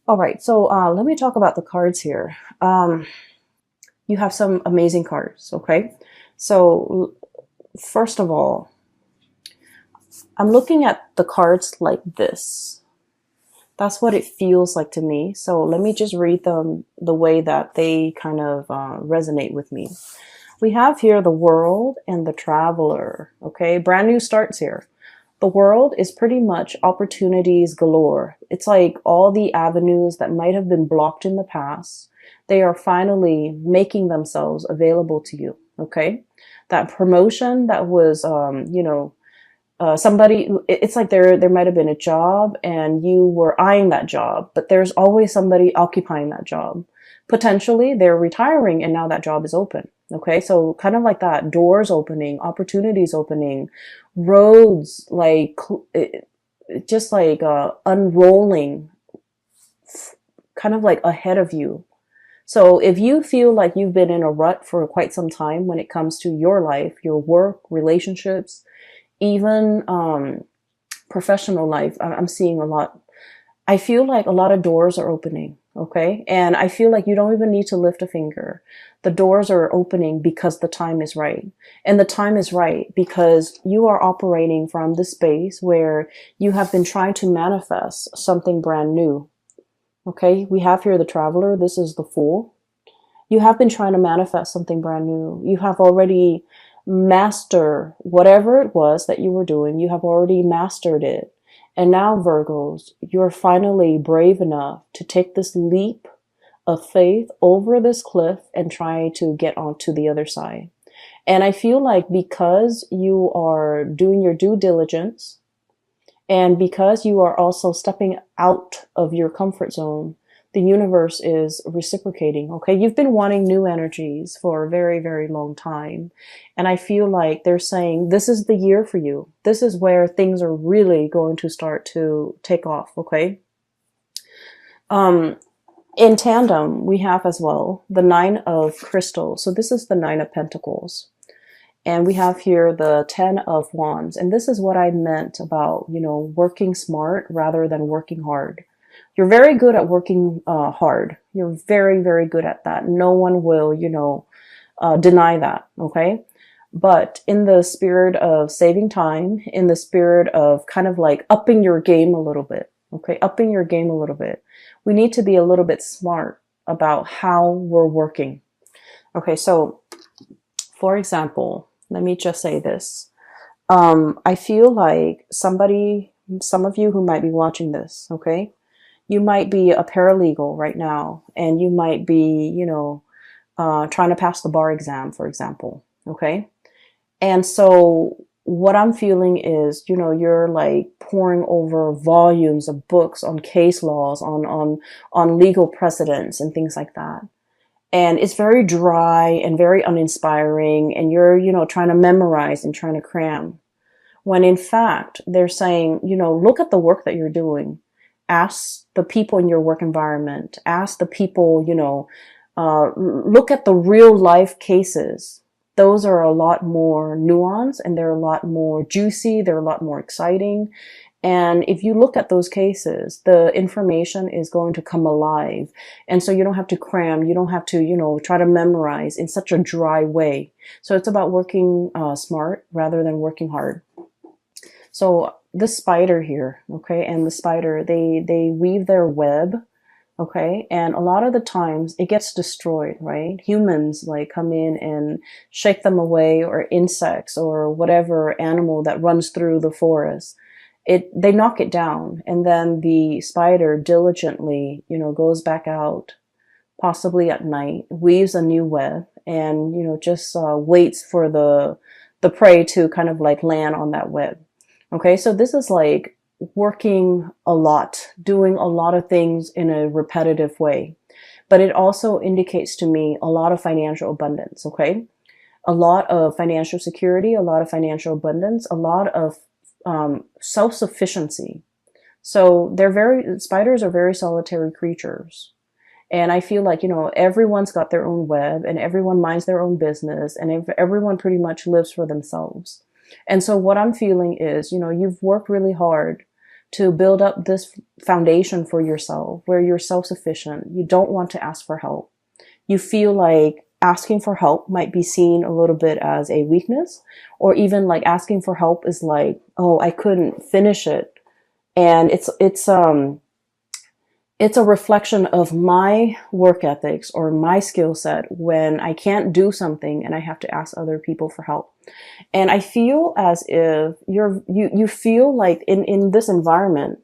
All right, so let me talk about the cards here. You have some amazing cards, okay? So, first of all, I'm looking at the cards like this. That's what it feels like to me. So, let me just read them the way that they kind of resonate with me. We have here the World and the Traveler, okay? Brand new starts here. The World is pretty much opportunities galore. It's like all the avenues that might have been blocked in the past, they are finally making themselves available to you. Okay. That promotion that was, somebody, it's like there might have been a job and you were eyeing that job, but there's always somebody occupying that job. Potentially they're retiring and now that job is open. Okay. So kind of like that, doors opening, opportunities opening, roads, like just like, unrolling kind of like ahead of you. So if you feel like you've been in a rut for quite some time when it comes to your life, your work, relationships, even professional life, I'm seeing a lot. I feel like a lot of doors are opening, okay? And I feel like you don't even need to lift a finger. The doors are opening because the time is right. And the time is right because you are operating from the space where you have been trying to manifest something brand new. Okay, we have here the Traveler. This is the Fool. You have been trying to manifest something brand new. You have already mastered whatever it was that you were doing. You have already mastered it. And now, Virgos, you're finally brave enough to take this leap of faith over this cliff and try to get onto the other side. And I feel like because you are doing your due diligence and because you are also stepping out of your comfort zone, the universe is reciprocating. Okay. You've been wanting new energies for a very, very long time. And I feel like they're saying, this is the year for you. This is where things are really going to start to take off. Okay. In tandem, we have as well the Nine of Crystals. So this is the Nine of Pentacles. And we have here the 10 of Wands. And this is what I meant about, working smart rather than working hard. You're very good at working hard. You're very, very good at that. No one will, deny that. Okay. But in the spirit of saving time, in the spirit of kind of like upping your game a little bit. Okay. Upping your game a little bit. We need to be a little bit smart about how we're working. Okay. So for example, let me just say this. I feel like some of you who might be watching this, okay? You might be a paralegal right now, and you might be, trying to pass the bar exam, for example. Okay. And so what I'm feeling is, you're like pouring over volumes of books on case laws, on legal precedents and things like that. And it's very dry and very uninspiring. And you're, trying to memorize and trying to cram. When in fact, they're saying, look at the work that you're doing. Ask the people in your work environment. Ask the people, look at the real life cases. Those are a lot more nuanced and they're a lot more juicy. They're a lot more exciting. And if you look at those cases, the information is going to come alive. And so you don't have to cram. You don't have to, try to memorize in such a dry way. So it's about working smart rather than working hard. So the spider here, okay, and the spider, they weave their web, okay, and a lot of the times it gets destroyed, right? Humans like come in and shake them away, or insects or whatever animal that runs through the forest. They knock it down, and then the spider diligently, goes back out, possibly at night, weaves a new web, and, just waits for the prey to kind of like land on that web. Okay, so this is like working a lot, doing a lot of things in a repetitive way. But it also indicates to me a lot of financial abundance, okay? A lot of financial security, a lot of financial abundance, a lot of self-sufficiency. So spiders are very solitary creatures. And I feel like, everyone's got their own web and everyone minds their own business and everyone pretty much lives for themselves. And so what I'm feeling is, you've worked really hard to build up this foundation for yourself where you're self-sufficient. You don't want to ask for help. You feel like asking for help might be seen a little bit as a weakness, or even like asking for help is like, oh, I couldn't finish it. And it's a reflection of my work ethics or my skill set when I can't do something and I have to ask other people for help. And I feel as if you feel like in this environment,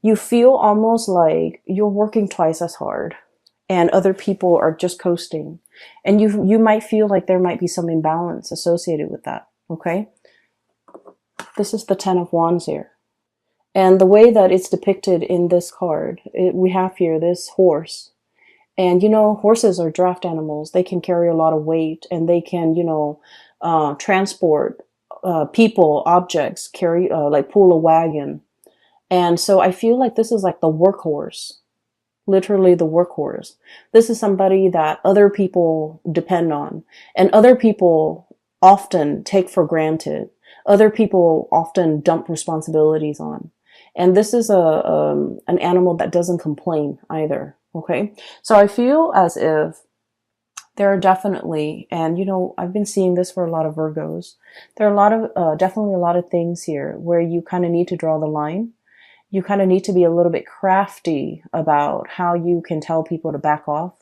you feel almost like you're working twice as hard and other people are just coasting. And you might feel like there might be some imbalance associated with that. Okay. This is the 10 of Wands here. And the way that it's depicted in this card, we have here this horse. And, you know, horses are draft animals. They can carry a lot of weight and they can, you know, transport people, objects, carry, like pull a wagon. And so I feel like this is like the workhorse, literally the workhorse. This is somebody that other people depend on and other people often take for granted. Other people often dump responsibilities on. And this is an animal that doesn't complain either. Okay. So I feel as if there are definitely, and you know, I've been seeing this for a lot of Virgos. There are a lot of, definitely a lot of things here where you kind of need to draw the line. You kind of need to be a little bit crafty about how you can tell people to back off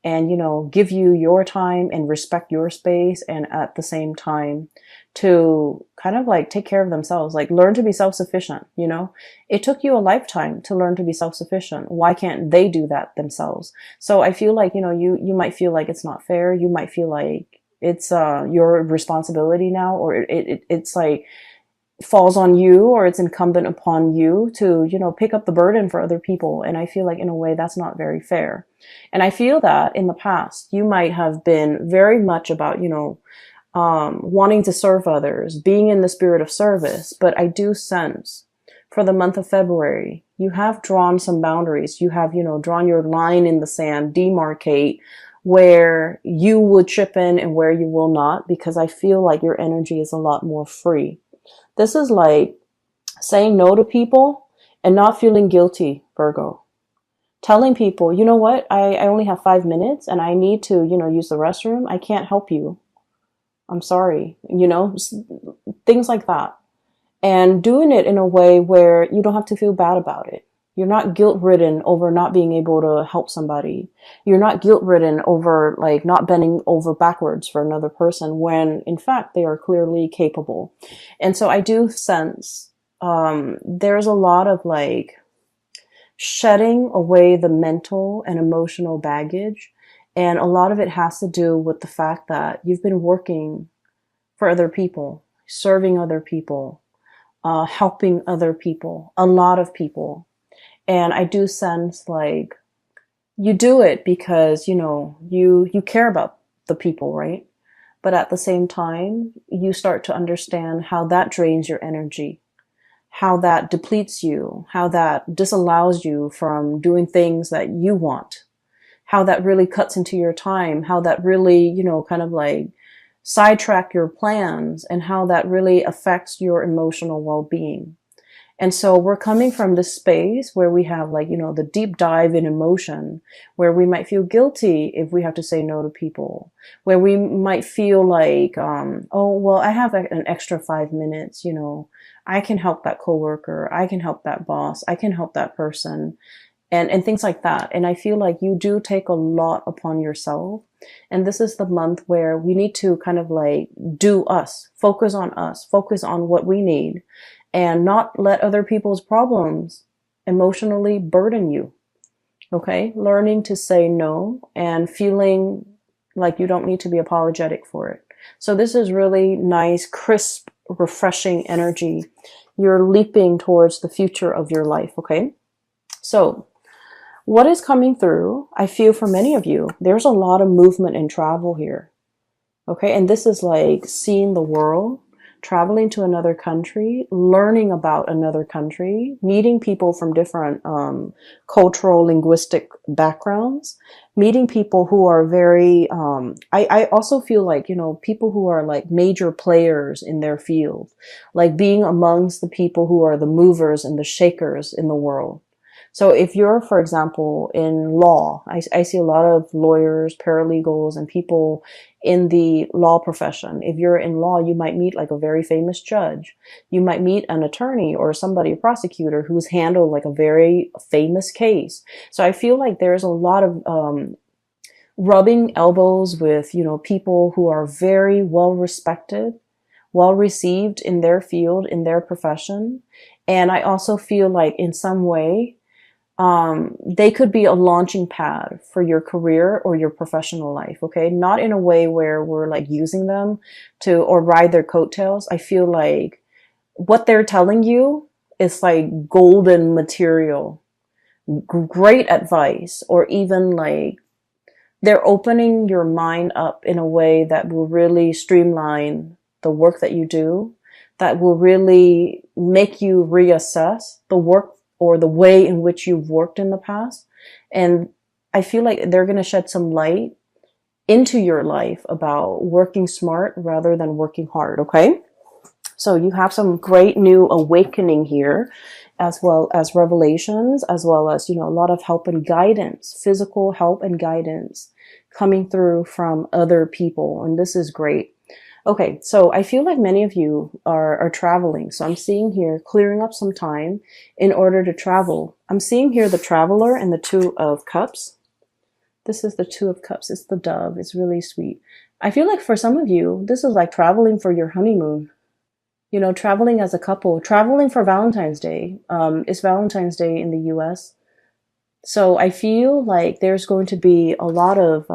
and, you know, give you your time and respect your space. And at the same time, to kind of like take care of themselves, like learn to be self-sufficient. You know, it took you a lifetime to learn to be self-sufficient. Why can't they do that themselves? So I feel like, you know, you might feel like it's not fair. You might feel like it's your responsibility now, or it's like falls on you, or it's incumbent upon you to, you know, pick up the burden for other people. And I feel like in a way that's not very fair. And I feel that in the past you might have been very much about, you know, wanting to serve others, being in the spirit of service. But I do sense for the month of February, you have drawn some boundaries. You have, you know, drawn your line in the sand, demarcate where you would chip in and where you will not, because I feel like your energy is a lot more free. This is like saying no to people and not feeling guilty, Virgo. Telling people, you know what, I only have 5 minutes and I need to, you know, use the restroom. I can't help you. I'm sorry, you know, things like that. And doing it in a way where you don't have to feel bad about it. You're not guilt-ridden over not being able to help somebody. You're not guilt-ridden over like not bending over backwards for another person when in fact they are clearly capable. And so I do sense there's a lot of like shedding away the mental and emotional baggage. And a lot of it has to do with the fact that you've been working for other people, serving other people, helping other people, a lot of people. And I do sense like you do it because, you know, you care about the people, right? But at the same time, you start to understand how that drains your energy, how that depletes you, how that disallows you from doing things that you want, how that really cuts into your time, how that really, you know, kind of like sidetrack your plans, and how that really affects your emotional well-being. And so we're coming from this space where we have like, you know, the deep dive in emotion, where we might feel guilty if we have to say no to people, where we might feel like, oh, well, I have an extra 5 minutes, you know, I can help that coworker, I can help that boss, I can help that person. And things like that. And I feel like you do take a lot upon yourself. And this is the month where we need to kind of like do us, focus on what we need, and not let other people's problems emotionally burden you. Okay. Learning to say no and feeling like you don't need to be apologetic for it. So this is really nice, crisp, refreshing energy. You're leaping towards the future of your life. Okay. So what is coming through, I feel for many of you, there's a lot of movement and travel here. Okay. And this is like seeing the world. traveling to another country, learning about another country, meeting people from different cultural, linguistic backgrounds, meeting people who are very, I also feel like, people who are like major players in their field, like being amongst the people who are the movers and the shakers in the world. So if you're, for example, in law, I see a lot of lawyers, paralegals, and people in the law profession. If you're in law, you might meet like a very famous judge. You might meet an attorney or somebody, a prosecutor who's handled like a very famous case. So I feel like there's a lot of rubbing elbows with, people who are very well respected, well received in their field, in their profession. And I also feel like in some way, they could be a launching pad for your career or your professional life. Okay. Not in a way where we're like using them or ride their coattails. I feel like what they're telling you is like golden material, great advice, or even like they're opening your mind up in a way that will really streamline the work that you do, that will really make you reassess the work or the way in which you've worked in the past. And I feel like they're going to shed some light into your life about working smart rather than working hard. Okay. So you have some great new awakening here, as well as revelations, as well as, a lot of help and guidance, physical help and guidance coming through from other people. And this is great. Okay, so I feel like many of you are traveling. So I'm seeing here clearing up some time in order to travel. I'm seeing here the Traveler and the Two of Cups. This is the Two of Cups. It's the dove. It's really sweet. I feel like for some of you, this is like traveling for your honeymoon. Traveling as a couple, traveling for Valentine's Day. It's Valentine's Day in the US. So I feel like there's going to be a lot of,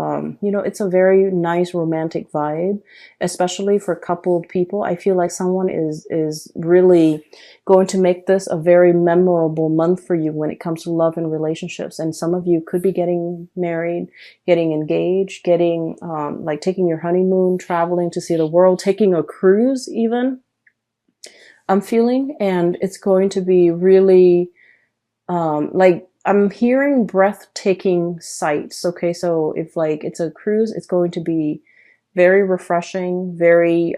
it's a very nice romantic vibe, especially for coupled people. I feel like someone is really going to make this a very memorable month for you when it comes to love and relationships. And some of you could be getting married, getting engaged, getting, like taking your honeymoon, traveling to see the world, taking a cruise even. I'm feeling, and it's going to be really, like, I'm hearing breathtaking sights. Okay. So if like it's a cruise, it's going to be very refreshing, very,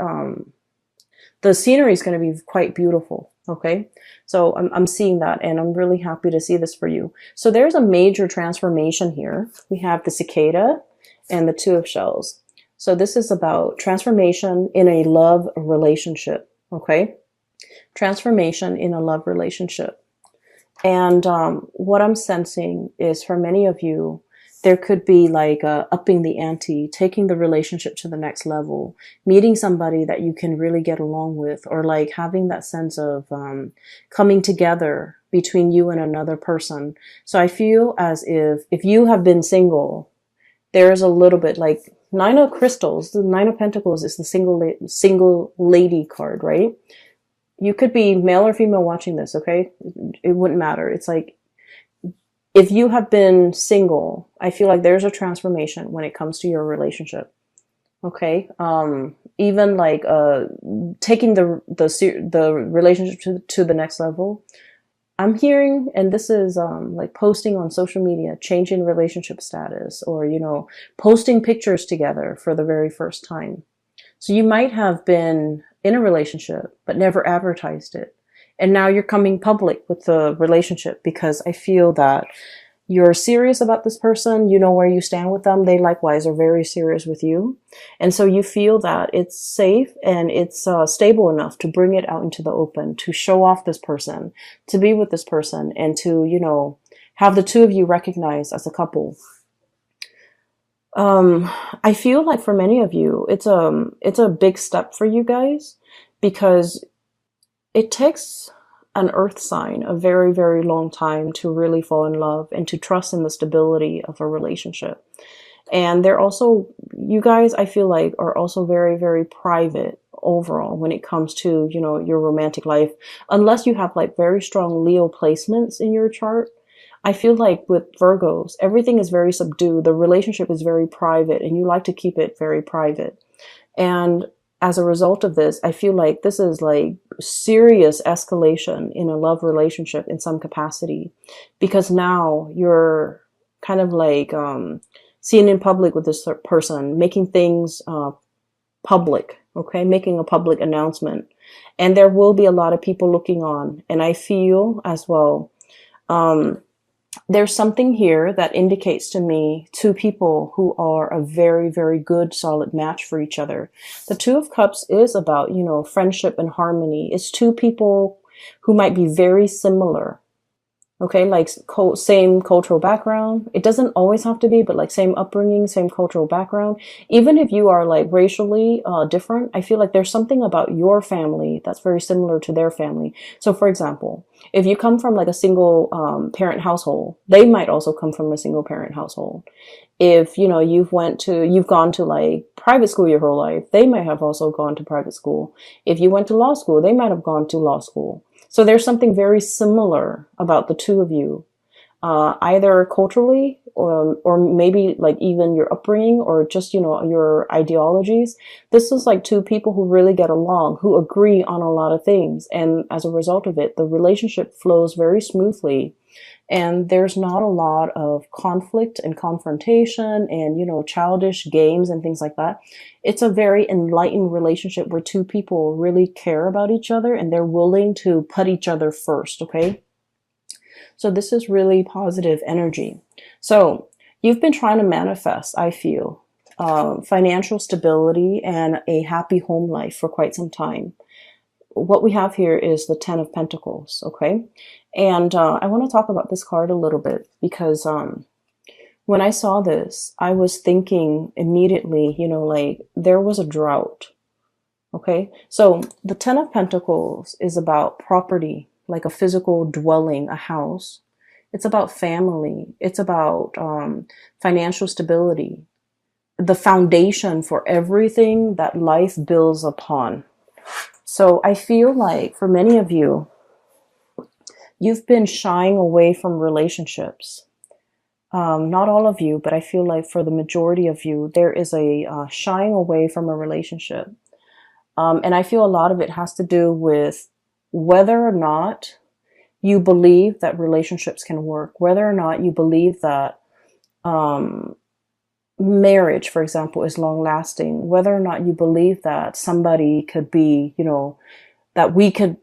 the scenery is going to be quite beautiful. Okay. So I'm seeing that, and I'm really happy to see this for you. So there's a major transformation here. We have the cicada and the Two of Shells. So this is about transformation in a love relationship. Okay. Transformation in a love relationship. And what I'm sensing is for many of you, there could be like upping the ante, taking the relationship to the next level, meeting somebody that you can really get along with, or like having that sense of coming together between you and another person. So I feel as if you have been single, there's a little bit like Nine of Crystals, the Nine of Pentacles is the single lady card, right? You could be male or female watching this, okay? It wouldn't matter. It's like, if you have been single, I feel like there's a transformation when it comes to your relationship, okay? Even like taking the relationship to the next level. I'm hearing, and this is like posting on social media, changing relationship status, or, posting pictures together for the very first time. So you might have been in a relationship, but never advertised it. And now you're coming public with the relationship because I feel that you're serious about this person. You know where you stand with them. They likewise are very serious with you. And so you feel that it's safe and it's stable enough to bring it out into the open, to show off this person, to be with this person, and to, have the two of you recognized as a couple. I feel like for many of you, it's a big step for you guys, because it takes an earth sign a very, very long time to really fall in love and to trust in the stability of a relationship. And they're also, you guys, I feel like, are also very, very private overall when it comes to, your romantic life, unless you have like very strong Leo placements in your chart. I feel like with Virgos, everything is very subdued. The relationship is very private, and you like to keep it very private. And as a result of this, I feel like this is like serious escalation in a love relationship in some capacity, because now you're kind of like seen in public with this person, making things public, okay, making a public announcement. And there will be a lot of people looking on. And I feel as well, um, there's something here that indicates to me two people who are a very, very good, solid match for each other. The Two of Cups is about, you know, friendship and harmony. It's two people who might be very similar. Okay, like same cultural background. It doesn't always have to be, but like same upbringing, same cultural background. Even if you are like racially different, I feel like there's something about your family that's very similar to their family. So for example, if you come from like a single parent household, they might also come from a single parent household. If, you know, you've gone to like private school your whole life, they might have also gone to private school. If you went to law school, they might have gone to law school. So there's something very similar about the two of you, either culturally or maybe like even your upbringing or just, you know, your ideologies. This is like two people who really get along, who agree on a lot of things. And as a result of it, the relationship flows very smoothly. And there's not a lot of conflict and confrontation and, you know, childish games and things like that. It's a very enlightened relationship where two people really care about each other and they're willing to put each other first, okay? So this is really positive energy. So you've been trying to manifest, I feel, financial stability and a happy home life for quite some time. What we have here is the Ten of Pentacles, okay? And I want to talk about this card a little bit because when I saw this, I was thinking immediately, you know, like there was a drought, okay? So the Ten of Pentacles is about property, like a physical dwelling, a house. It's about family. It's about financial stability, the foundation for everything that life builds upon. So I feel like for many of you, you've been shying away from relationships. Not all of you, but I feel like for the majority of you, there is a shying away from a relationship. And I feel a lot of it has to do with whether or not you believe that relationships can work, whether or not you believe that marriage, for example, is long lasting, whether or not you believe that somebody could be, you know, that we could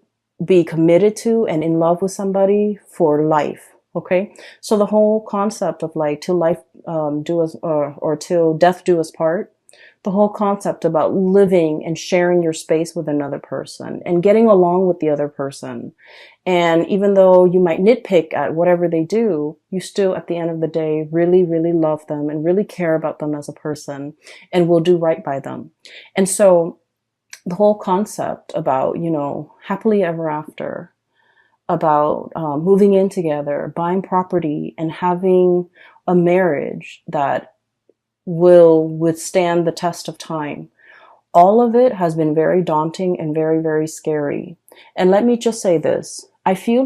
be committed to and in love with somebody for life. Okay. So the whole concept of like till life do us or till death do us part, the whole concept about living and sharing your space with another person and getting along with the other person. And even though you might nitpick at whatever they do, you still at the end of the day really, really love them and really care about them as a person and will do right by them. And so the whole concept about, you know, happily ever after, about moving in together, buying property, and having a marriage that will withstand the test of time. All of it has been very daunting and very, very scary. And let me just say this. I feel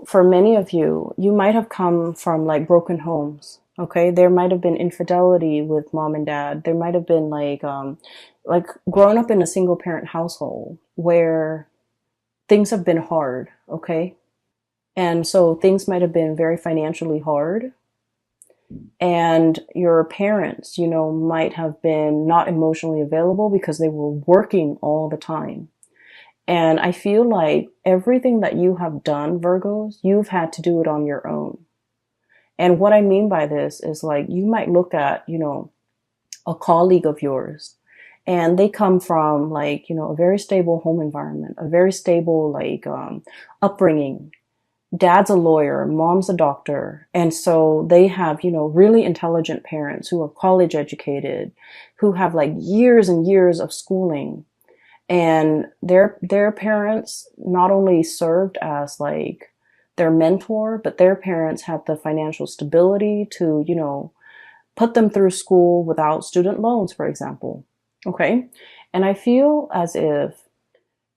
for many of you, you might have come from like broken homes. Okay. There might have been infidelity with mom and dad. There might have been like growing up in a single parent household where things have been hard. Okay. And so things might have been very financially hard. And your parents, you know, might have been not emotionally available because they were working all the time. And I feel like everything that you have done, Virgos, you've had to do it on your own. And what I mean by this is like, you might look at, you know, a colleague of yours and they come from like, you know, a very stable home environment, a very stable like upbringing. Dad's a lawyer, mom's a doctor. And so they have, you know, really intelligent parents who are college educated, who have like years and years of schooling. And their parents not only served as like their mentor, but their parents had the financial stability to, you know, put them through school without student loans, for example. Okay. And I feel as if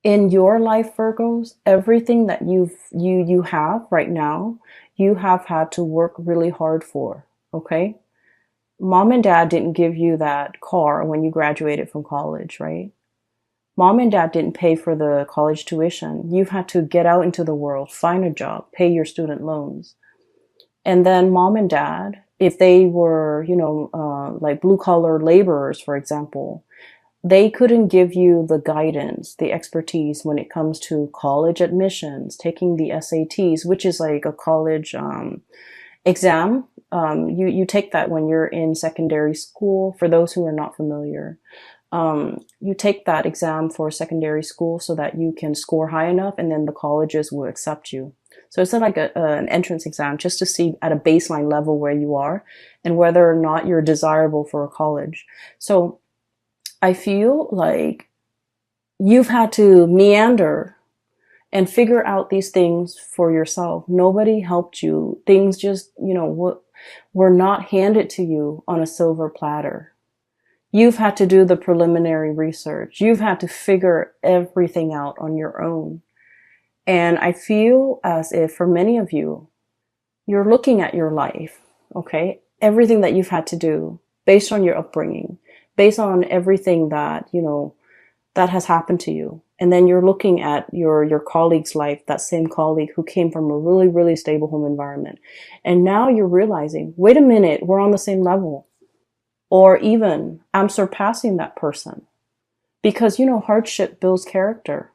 in your life, Virgos, everything that you have right now, you have had to work really hard for. Okay. Mom and dad didn't give you that car when you graduated from college, right? Mom and dad didn't pay for the college tuition. You've had to get out into the world, find a job, pay your student loans. And then mom and dad, if they were, like blue collar laborers, for example, they couldn't give you the guidance, the expertise when it comes to college admissions, taking the SATs, which is like a college exam. You take that when you're in secondary school. For those who are not familiar, you take that exam for secondary school so that you can score high enough, and then the colleges will accept you. So it's like an entrance exam just to see at a baseline level where you are and whether or not you're desirable for a college. So I feel like you've had to meander and figure out these things for yourself. Nobody helped you. Things just, were not handed to you on a silver platter. You've had to do the preliminary research. You've had to figure everything out on your own. And I feel as if for many of you, you're looking at your life, okay? Everything that you've had to do based on your upbringing, based on everything that, that has happened to you. And then you're looking at your colleague's life, that same colleague who came from a really, really stable home environment. And now you're realizing, wait a minute, we're on the same level. Or even, I'm surpassing that person. Because, hardship builds character.